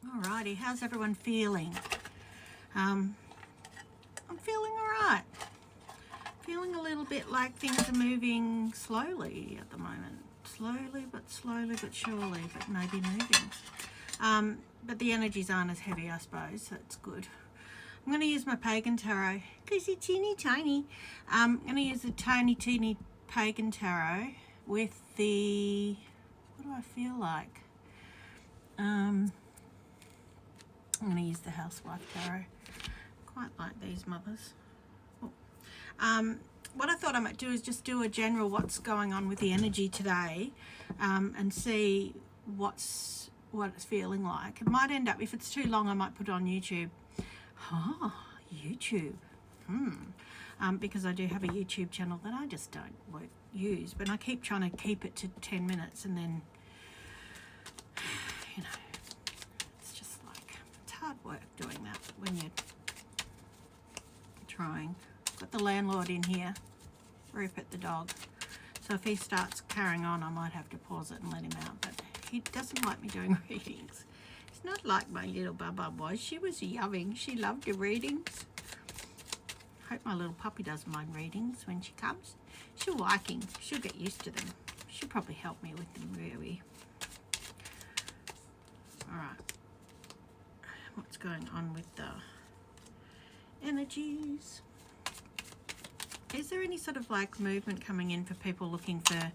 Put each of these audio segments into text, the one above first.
Alrighty, how's everyone feeling? I'm feeling alright. Feeling a little bit like things are moving slowly at the moment. Slowly but surely, but maybe moving. But the energies aren't as heavy, I suppose, so it's good. I'm going to use my Pagan Tarot because it's teeny tiny. I'm going to use the tiny, teeny Pagan Tarot with the, what do I feel like? I'm going to use the Housewife Tarot. Quite like these mothers. What I thought I might do is just do a general what's going on with the energy today, and see what it's feeling like. It might end up, if it's too long, I might put it on YouTube. YouTube. Because I do have a YouTube channel that I just won't use, but I keep trying to keep it to 10 minutes, and then, you know, it's just like, it's hard work doing that when you're trying. Got the landlord in here, Rupert the dog. So if he starts carrying on, I might have to pause it and let him out. But he doesn't like me doing readings. It's not like my little Baba was. She was yummy. She loved the readings. Hope my little puppy doesn't mind readings when she comes. She'll like him. She'll get used to them. She'll probably help me with them, really. Alright. What's going on with the energies? Is there any sort of like movement coming in for people looking for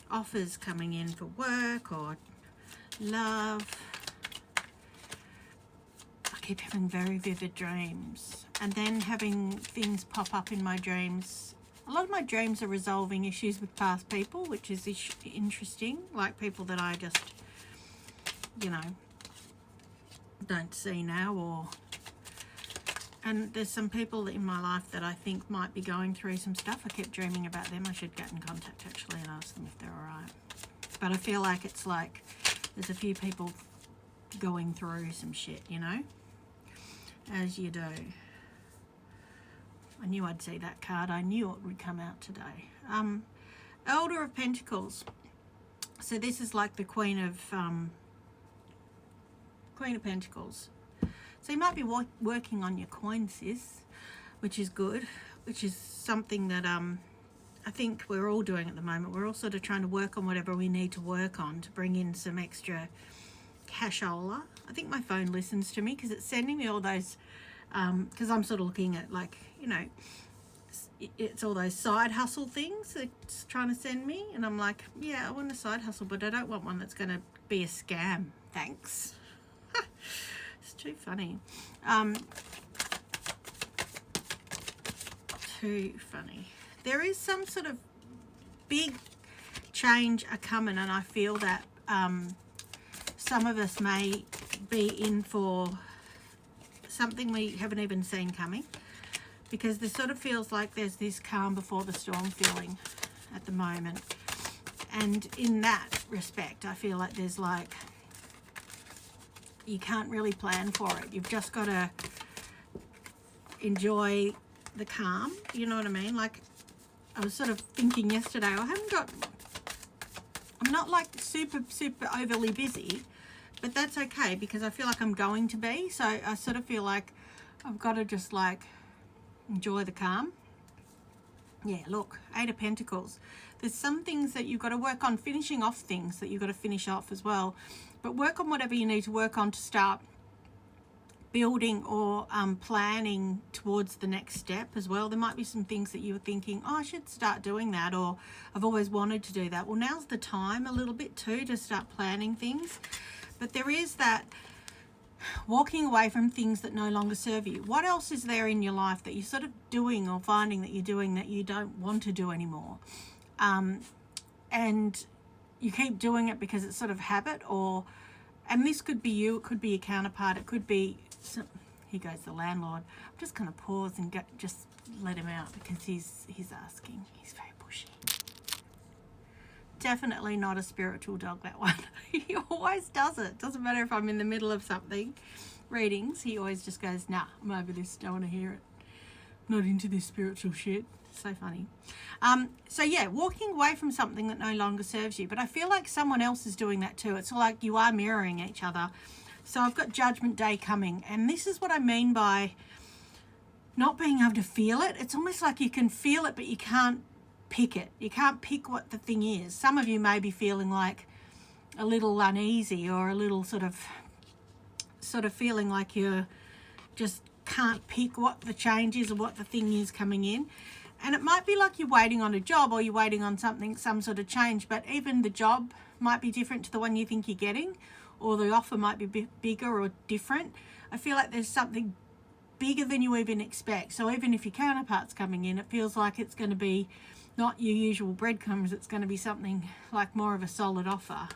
offers coming in for work or love? I keep having very vivid dreams, and then having things pop up in my dreams. A lot of my dreams are resolving issues with past people, which is interesting, like people that I just, you know, don't see now, or... And there's some people in my life that I think might be going through some stuff. I keep dreaming about them. I should get in contact actually and ask them if they're all right. But I feel like it's like there's a few people going through some shit, you know, as you do. I knew I'd see that card. I knew it would come out today. Elder of Pentacles. So this is like the Queen of Pentacles. So you might be working on your coin, sis, which is good, which is something that I think we're all doing at the moment. We're all sort of trying to work on whatever we need to work on to bring in some extra cashola. I think my phone listens to me because it's sending me all those, because I'm sort of looking at, like, you know, it's all those side hustle things it's trying to send me. And I'm like, yeah, I want a side hustle, but I don't want one that's going to be a scam. Thanks. It's too funny. Too funny. There is some sort of big change a coming, and I feel that some of us may be in for something we haven't even seen coming, because this sort of feels like there's this calm before the storm feeling at the moment. And in that respect, I feel like there's like, you can't really plan for it. You've just got to enjoy the calm. You know what I mean? Like, I was sort of thinking yesterday, I'm not like super overly busy, but that's okay because I feel like I'm going to be. So I sort of feel like I've got to just like enjoy the calm. Yeah, look, 8 of Pentacles. There's some things that you've got to work on, finishing off things that you've got to finish off as well. But work on whatever you need to work on to start building or planning towards the next step as well. There might be some things that you were thinking, oh, I should start doing that, or I've always wanted to do that. Well, now's the time a little bit too to start planning things. But there is that walking away from things that no longer serve you. What else is there in your life that you're sort of doing or finding that you're doing that you don't want to do anymore? And you keep doing it because it's sort of habit, and this could be you, it could be your counterpart, it could be here goes the landlord. I'm just going to pause and just let him out because he's asking. He's very pushy. Definitely not a spiritual dog, that one. He always does it. Doesn't matter if I'm in the middle of something, readings, he always just goes, nah, I'm over this, don't want to hear it. Not into this spiritual shit. So funny. So yeah, walking away from something that no longer serves you. But I feel like someone else is doing that too. It's like you are mirroring each other. So I've got Judgment Day coming, and this is what I mean by not being able to feel it. It's almost like you can feel it, but you can't pick it. You can't pick what the thing is. Some of you may be feeling like a little uneasy, or a little sort of feeling like you're just can't pick what the change is or what the thing is coming in. And it might be like you're waiting on a job, or you're waiting on something, some sort of change, but even the job might be different to the one you think you're getting, or the offer might be bigger or different. I feel like there's something bigger than you even expect. So even if your counterpart's coming in, it feels like it's going to be not your usual breadcrumbs. It's going to be something like more of a solid offer.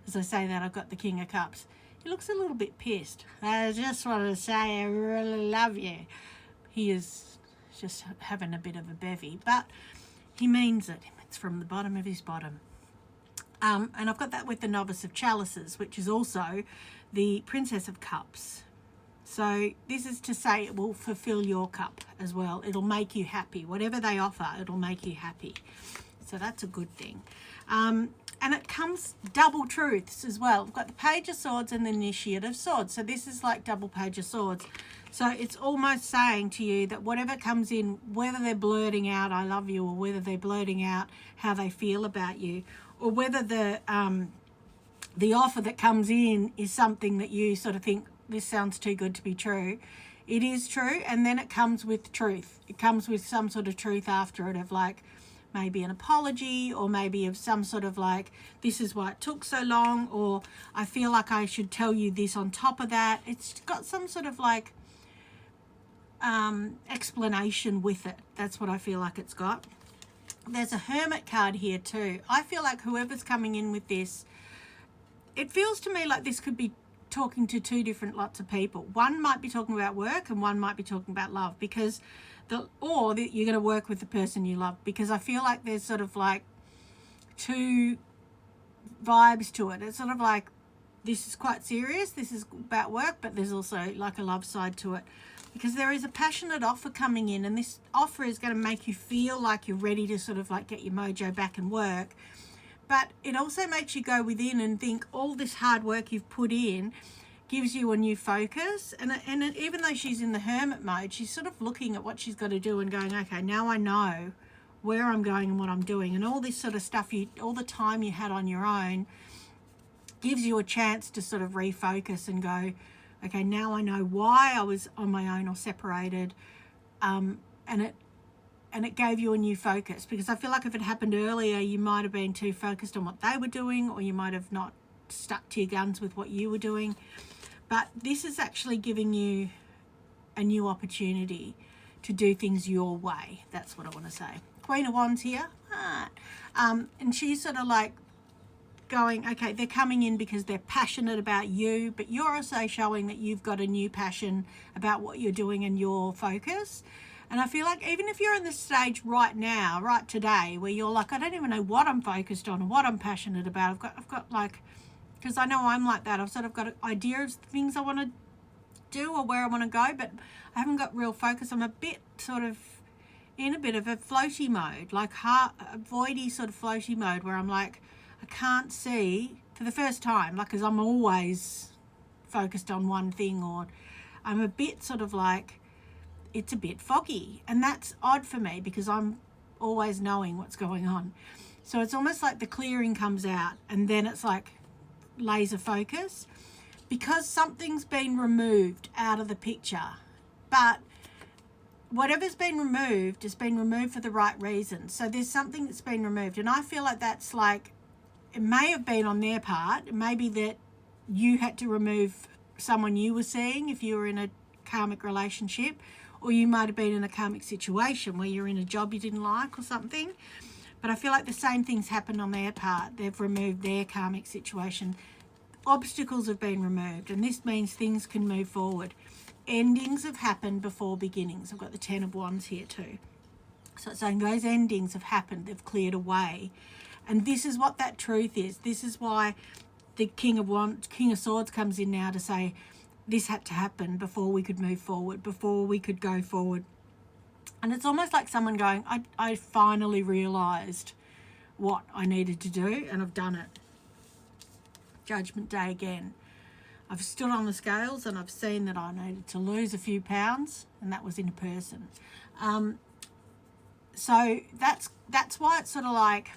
As I say that, I've got the King of Cups. He looks a little bit pissed. I just wanted to say I really love you. He is just having a bit of a bevy, but he means it. It's from the bottom of his bottom. And I've got that with the Novice of Chalices, which is also the Princess of Cups. So this is to say it will fulfill your cup as well. It'll make you happy. Whatever they offer, it'll make you happy. So that's a good thing. And it comes double truths as well. We've got the Page of Swords and the Initiate of Swords. So this is like double Page of Swords. So it's almost saying to you that whatever comes in, whether they're blurting out I love you, or whether they're blurting out how they feel about you, or whether the offer that comes in is something that you sort of think, this sounds too good to be true. It is true, and then it comes with truth. It comes with some sort of truth after it, of like maybe an apology, or maybe of some sort of like, this is why it took so long, or I feel like I should tell you this on top of that. It's got some sort of like explanation with it. That's what I feel like it's got. There's a Hermit card here too. I feel like whoever's coming in with this, it feels to me like this could be talking to two different lots of people. One might be talking about work, and one might be talking about love, because you're going to work with the person you love, because I feel like there's sort of like two vibes to it. It's sort of like, this is quite serious, this is about work, but there's also like a love side to it, because there is a passionate offer coming in, and this offer is going to make you feel like you're ready to sort of like get your mojo back and work. But it also makes you go within and think all this hard work you've put in gives you a new focus. And even though she's in the hermit mode, she's sort of looking at what she's got to do and going, okay, now I know where I'm going and what I'm doing. And all this sort of stuff, all the time you had on your own, gives you a chance to sort of refocus and go, okay, now I know why I was on my own or separated. And it gave you a new focus, because I feel like if it happened earlier, you might have been too focused on what they were doing, or you might have not stuck to your guns with what you were doing. But this is actually giving you a new opportunity to do things your way. That's what I want to say. Queen of Wands here. And she's sort of like going, okay, they're coming in because they're passionate about you, but you're also showing that you've got a new passion about what you're doing and your focus. And I feel like even if you're in this stage right now, right today, where you're like, I don't even know what I'm focused on or what I'm passionate about. I've got like, because I know I'm like that. I've sort of got an idea of things I want to do or where I want to go, but I haven't got real focus. I'm a bit sort of in a bit of a floaty mode, like a voidy sort of floaty mode, where I'm like, I can't see for the first time, like, because I'm always focused on one thing, or I'm a bit sort of like, it's a bit foggy, and that's odd for me because I'm always knowing what's going on. So it's almost like the clearing comes out, and then it's like laser focus, because something's been removed out of the picture. But whatever's been removed has been removed for the right reason. So there's something that's been removed, and I feel like that's like, it may have been on their part. It may be that you had to remove someone you were seeing if you were in a karmic relationship, or you might have been in a karmic situation where you're in a job you didn't like or something. But I feel like the same things happened on their part. They've removed their karmic situation. Obstacles have been removed, and this means things can move forward. Endings have happened before beginnings. I've got the 10 of Wands here too. So it's saying those endings have happened. They've cleared away. And this is what that truth is. This is why the King of Swords comes in now to say, this had to happen before we could move forward, before we could go forward. And it's almost like someone going, I finally realised what I needed to do, and I've done it. Judgment Day again. I've stood on the scales and I've seen that I needed to lose a few pounds, and that was in person. So that's why it's sort of like,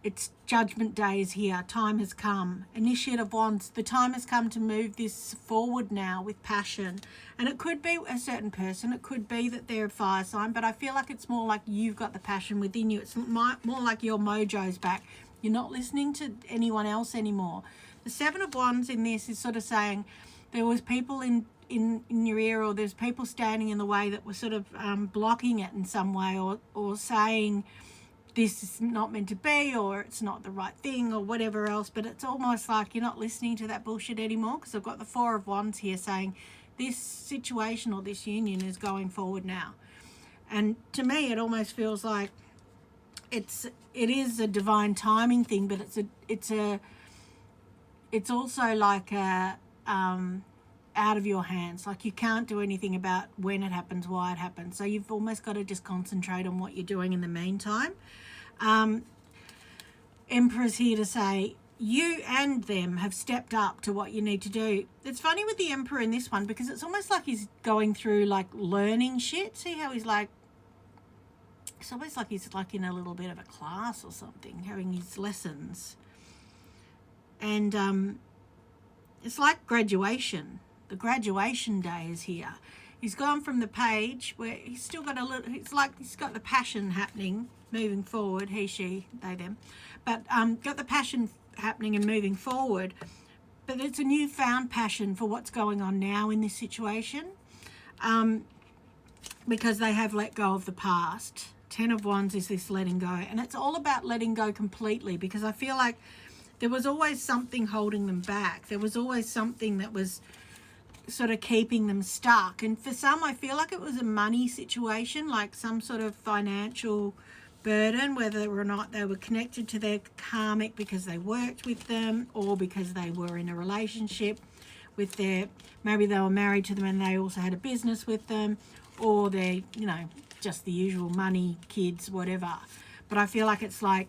it's Judgment Day is here. Time has come. Initiate of Wands. The time has come to move this forward now with passion. And it could be a certain person. It could be that they're a fire sign. But I feel like it's more like you've got the passion within you. It's more like your mojo's back. You're not listening to anyone else anymore. The Seven of Wands in this is sort of saying there was people in your ear, or there's people standing in the way that were sort of blocking it in some way, or saying this is not meant to be, or it's not the right thing, or whatever else. But it's almost like you're not listening to that bullshit anymore, because I've got the Four of Wands here saying this situation or this union is going forward now. And to me, it almost feels like it is a divine timing thing, but it's also like a out of your hands. Like you can't do anything about when it happens, why it happens. So you've almost got to just concentrate on what you're doing in the meantime. Emperor's here to say you and them have stepped up to what you need to do. It's funny with the Emperor in this one, because it's almost like he's going through like learning shit. See how he's like, it's almost like he's like in a little bit of a class or something, having his lessons. And it's like graduation. The graduation day is here. He's gone from the page where he's still got a little, it's like he's got the passion happening, moving forward, he, she, they, them. But got the passion happening and moving forward. But it's a newfound passion for what's going on now in this situation, because they have let go of the past. 10 of Wands is this letting go. And it's all about letting go completely, because I feel like there was always something holding them back. There was always something that was sort of keeping them stuck. And for some, I feel like it was a money situation, like some sort of financial burden, whether or not they were connected to their karmic because they worked with them, or because they were in a relationship with maybe they were married to them and they also had a business with them, or they're, just the usual money, kids, whatever. But I feel like it's like,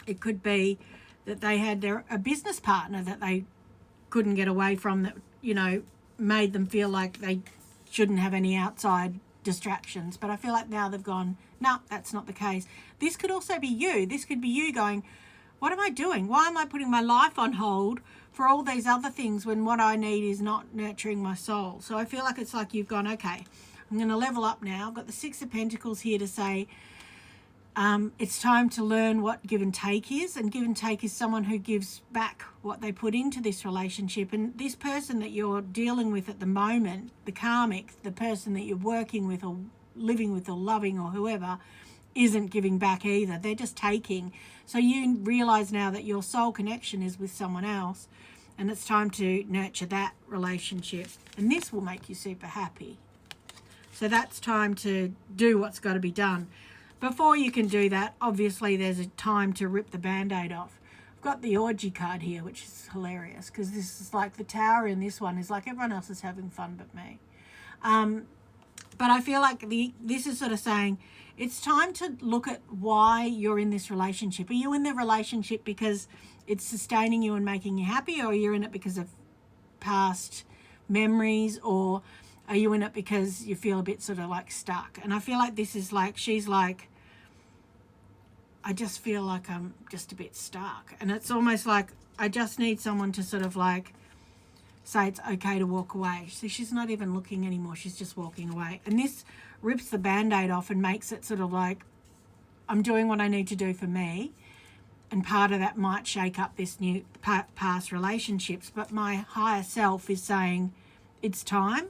it could be that they had a business partner that they couldn't get away from, that, made them feel like they shouldn't have any outside distractions. But I feel like now they've gone, no, that's not the case. This could also be you. This could be you going, what am I doing? Why am I putting my life on hold for all these other things when what I need is not nurturing my soul? So I feel like it's like you've gone, okay, I'm going to level up now. I've got the Six of Pentacles here to say, it's time to learn what give and take is. And give and take is someone who gives back what they put into this relationship. And this person that you're dealing with at the moment, the karmic, the person that you're working with or living with or loving or whoever, isn't giving back either. They're just taking. So you realize now that your soul connection is with someone else, and it's time to nurture that relationship. And this will make you super happy. So that's time to do what's got to be done. Before you can do that, obviously there's a time to rip the Band-Aid off. I've got the orgy card here, which is hilarious, because this is like the Tower in this one is like everyone else is having fun but me. But I feel like this is sort of saying it's time to look at why you're in this relationship. Are you in the relationship because it's sustaining you and making you happy, or are you in it because of past memories, or are you in it because you feel a bit sort of like stuck? And I feel like this is like, she's like, I just feel like I'm just a bit stuck. And it's almost like I just need someone to sort of like say it's okay to walk away. So she's not even looking anymore. She's just walking away. And this rips the Band-Aid off and makes it sort of like, I'm doing what I need to do for me. And part of that might shake up this new past relationships. But my higher self is saying it's time.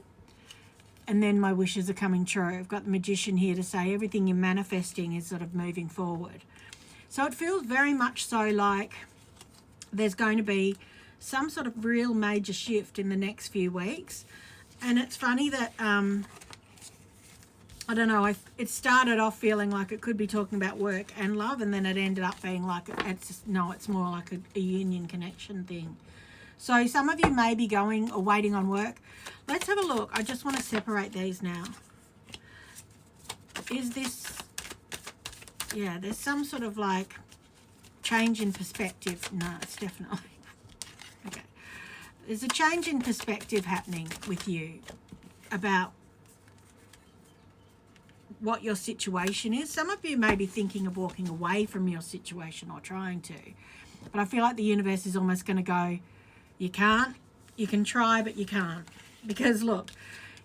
And then my wishes are coming true. I've got the Magician here to say everything you're manifesting is sort of moving forward. So it feels very much so like there's going to be some sort of real major shift in the next few weeks. And it's funny that, I don't know, it started off feeling like it could be talking about work and love, and then it ended up being like, it's more like a union connection thing. So some of you may be going or waiting on work. Let's have a look. I just want to separate these now. Is this, yeah, there's some sort of like change in perspective. No, it's definitely, okay. There's a change in perspective happening with you about what your situation is. Some of you may be thinking of walking away from your situation or trying to. But I feel like the universe is almost going to go, you can't. You can try, but you can't. Because, look,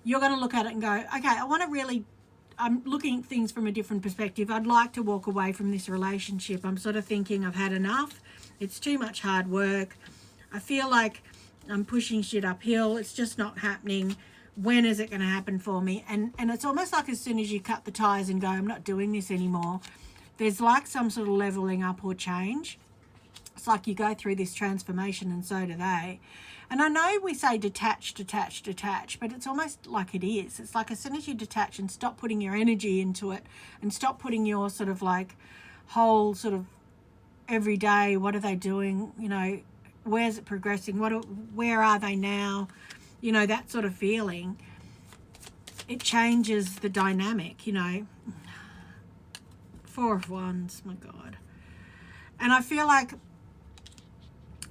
you're going to look at it and go, okay, I'm looking at things from a different perspective. I'd like to walk away from this relationship. I'm sort of thinking I've had enough. It's too much hard work. I feel like I'm pushing shit uphill. It's just not happening. When is it going to happen for me? And it's almost like as soon as you cut the ties and go, I'm not doing this anymore, there's like some sort of leveling up or change. It's like you go through this transformation, and so do they. And I know we say detach, but it's almost like it is. It's like as soon as you detach and stop putting your energy into it and stop putting your sort of like whole sort of every day, what are they doing? You know, where's it progressing? Where are they now? You know, that sort of feeling. It changes the dynamic, you know. 4 of Wands, my God. And I feel like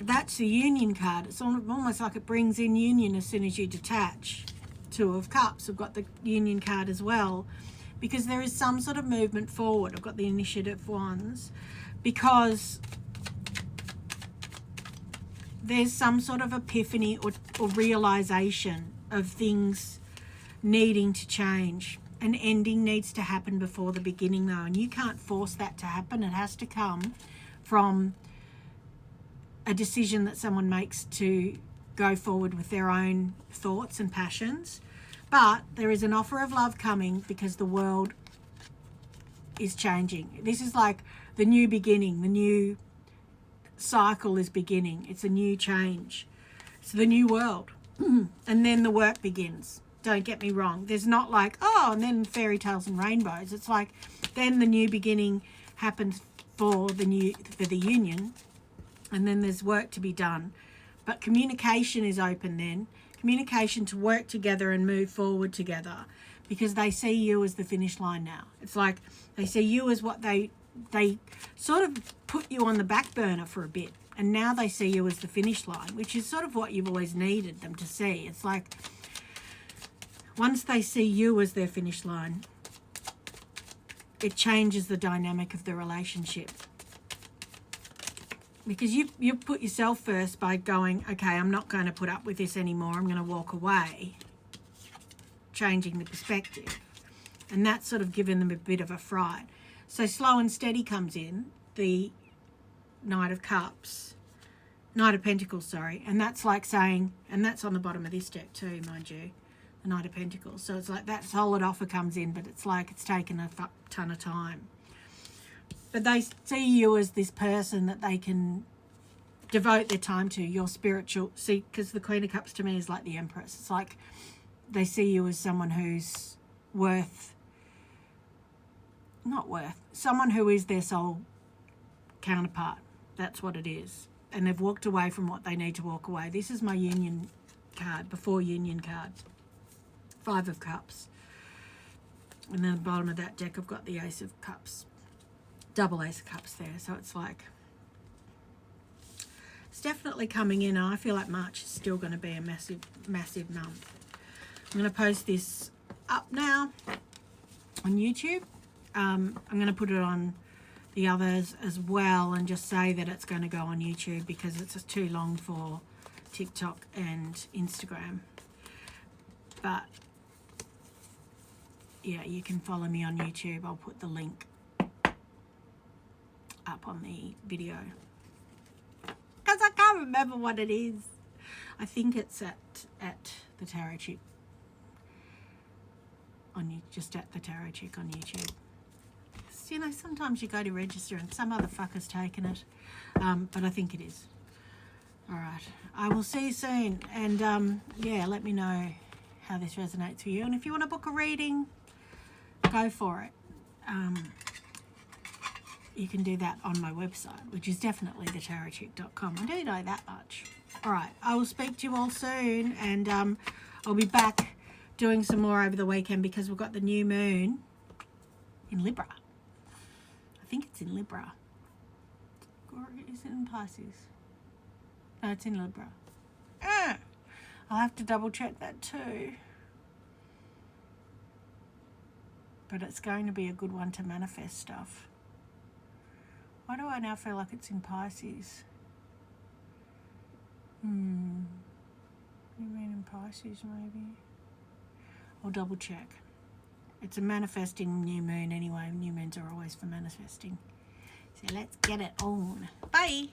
that's the Union card. It's almost like it brings in union as soon as you detach. 2 of Cups. I've got the Union card as well. Because there is some sort of movement forward. I've got the Initiative Wands. Because there's some sort of epiphany or realization of things needing to change. An ending needs to happen before the beginning, though, and you can't force that to happen. It has to come from a decision that someone makes to go forward with their own thoughts and passions. But there is an offer of love coming because the world is changing. This is like the new beginning, the new cycle is beginning. It's a new change. It's the new world. And then the work begins. Don't get me wrong. There's not like, oh, and then fairy tales and rainbows. It's like then the new beginning happens for the union, and then there's work to be done. But communication is open then. Communication to work together and move forward together, because they see you as the finish line now. It's like they see you as what they sort of put you on the back burner for a bit, and now they see you as the finish line, which is sort of what you've always needed them to see. It's like once they see you as their finish line, it changes the dynamic of the relationship. Because you put yourself first by going, okay, I'm not going to put up with this anymore. I'm going to walk away. Changing the perspective. And that's sort of given them a bit of a fright. So slow and steady comes in, the Knight of Cups, Knight of Pentacles, sorry. And that's like saying, and that's on the bottom of this deck too, mind you, the Knight of Pentacles. So it's like that solid offer comes in, but it's like it's taken a ton of time. But they see you as this person that they can devote their time to, your spiritual, see, because the Queen of Cups to me is like the Empress. It's like they see you as someone who's someone who is their soul counterpart. That's what it is. And they've walked away from what they need to walk away. This is my Union card, before Union card. 5 of Cups. And then at the bottom of that deck, I've got the Ace of Cups. Double Ace of Cups there. So it's like, it's definitely coming in. And I feel like March is still going to be a massive, massive month. I'm going to post this up now on YouTube. I'm going to put it on the others as well and just say that it's going to go on YouTube because it's too long for TikTok and Instagram. But yeah, you can follow me on YouTube. I'll put the link up on the video because I can't remember what it is. I think it's at the Tarot Chick on just at the Tarot Chick on YouTube. You know, sometimes you go to register and some other fucker's taken it, but I think it is. All right, I will see you soon, and yeah, let me know how this resonates for you, and if you want to book a reading, go for it. You can do that on my website, which is definitely thetarotchick.com. I do know that much. All right, I will speak to you all soon, and I'll be back doing some more over the weekend because we've got the new moon in Libra. I think it's in Libra. Or is it in Pisces? No, it's in Libra. I'll have to double check that too. But it's going to be a good one to manifest stuff. Why do I now feel like it's in Pisces? You mean in Pisces maybe? I'll double check. It's a manifesting new moon anyway. New moons are always for manifesting. So let's get it on. Bye.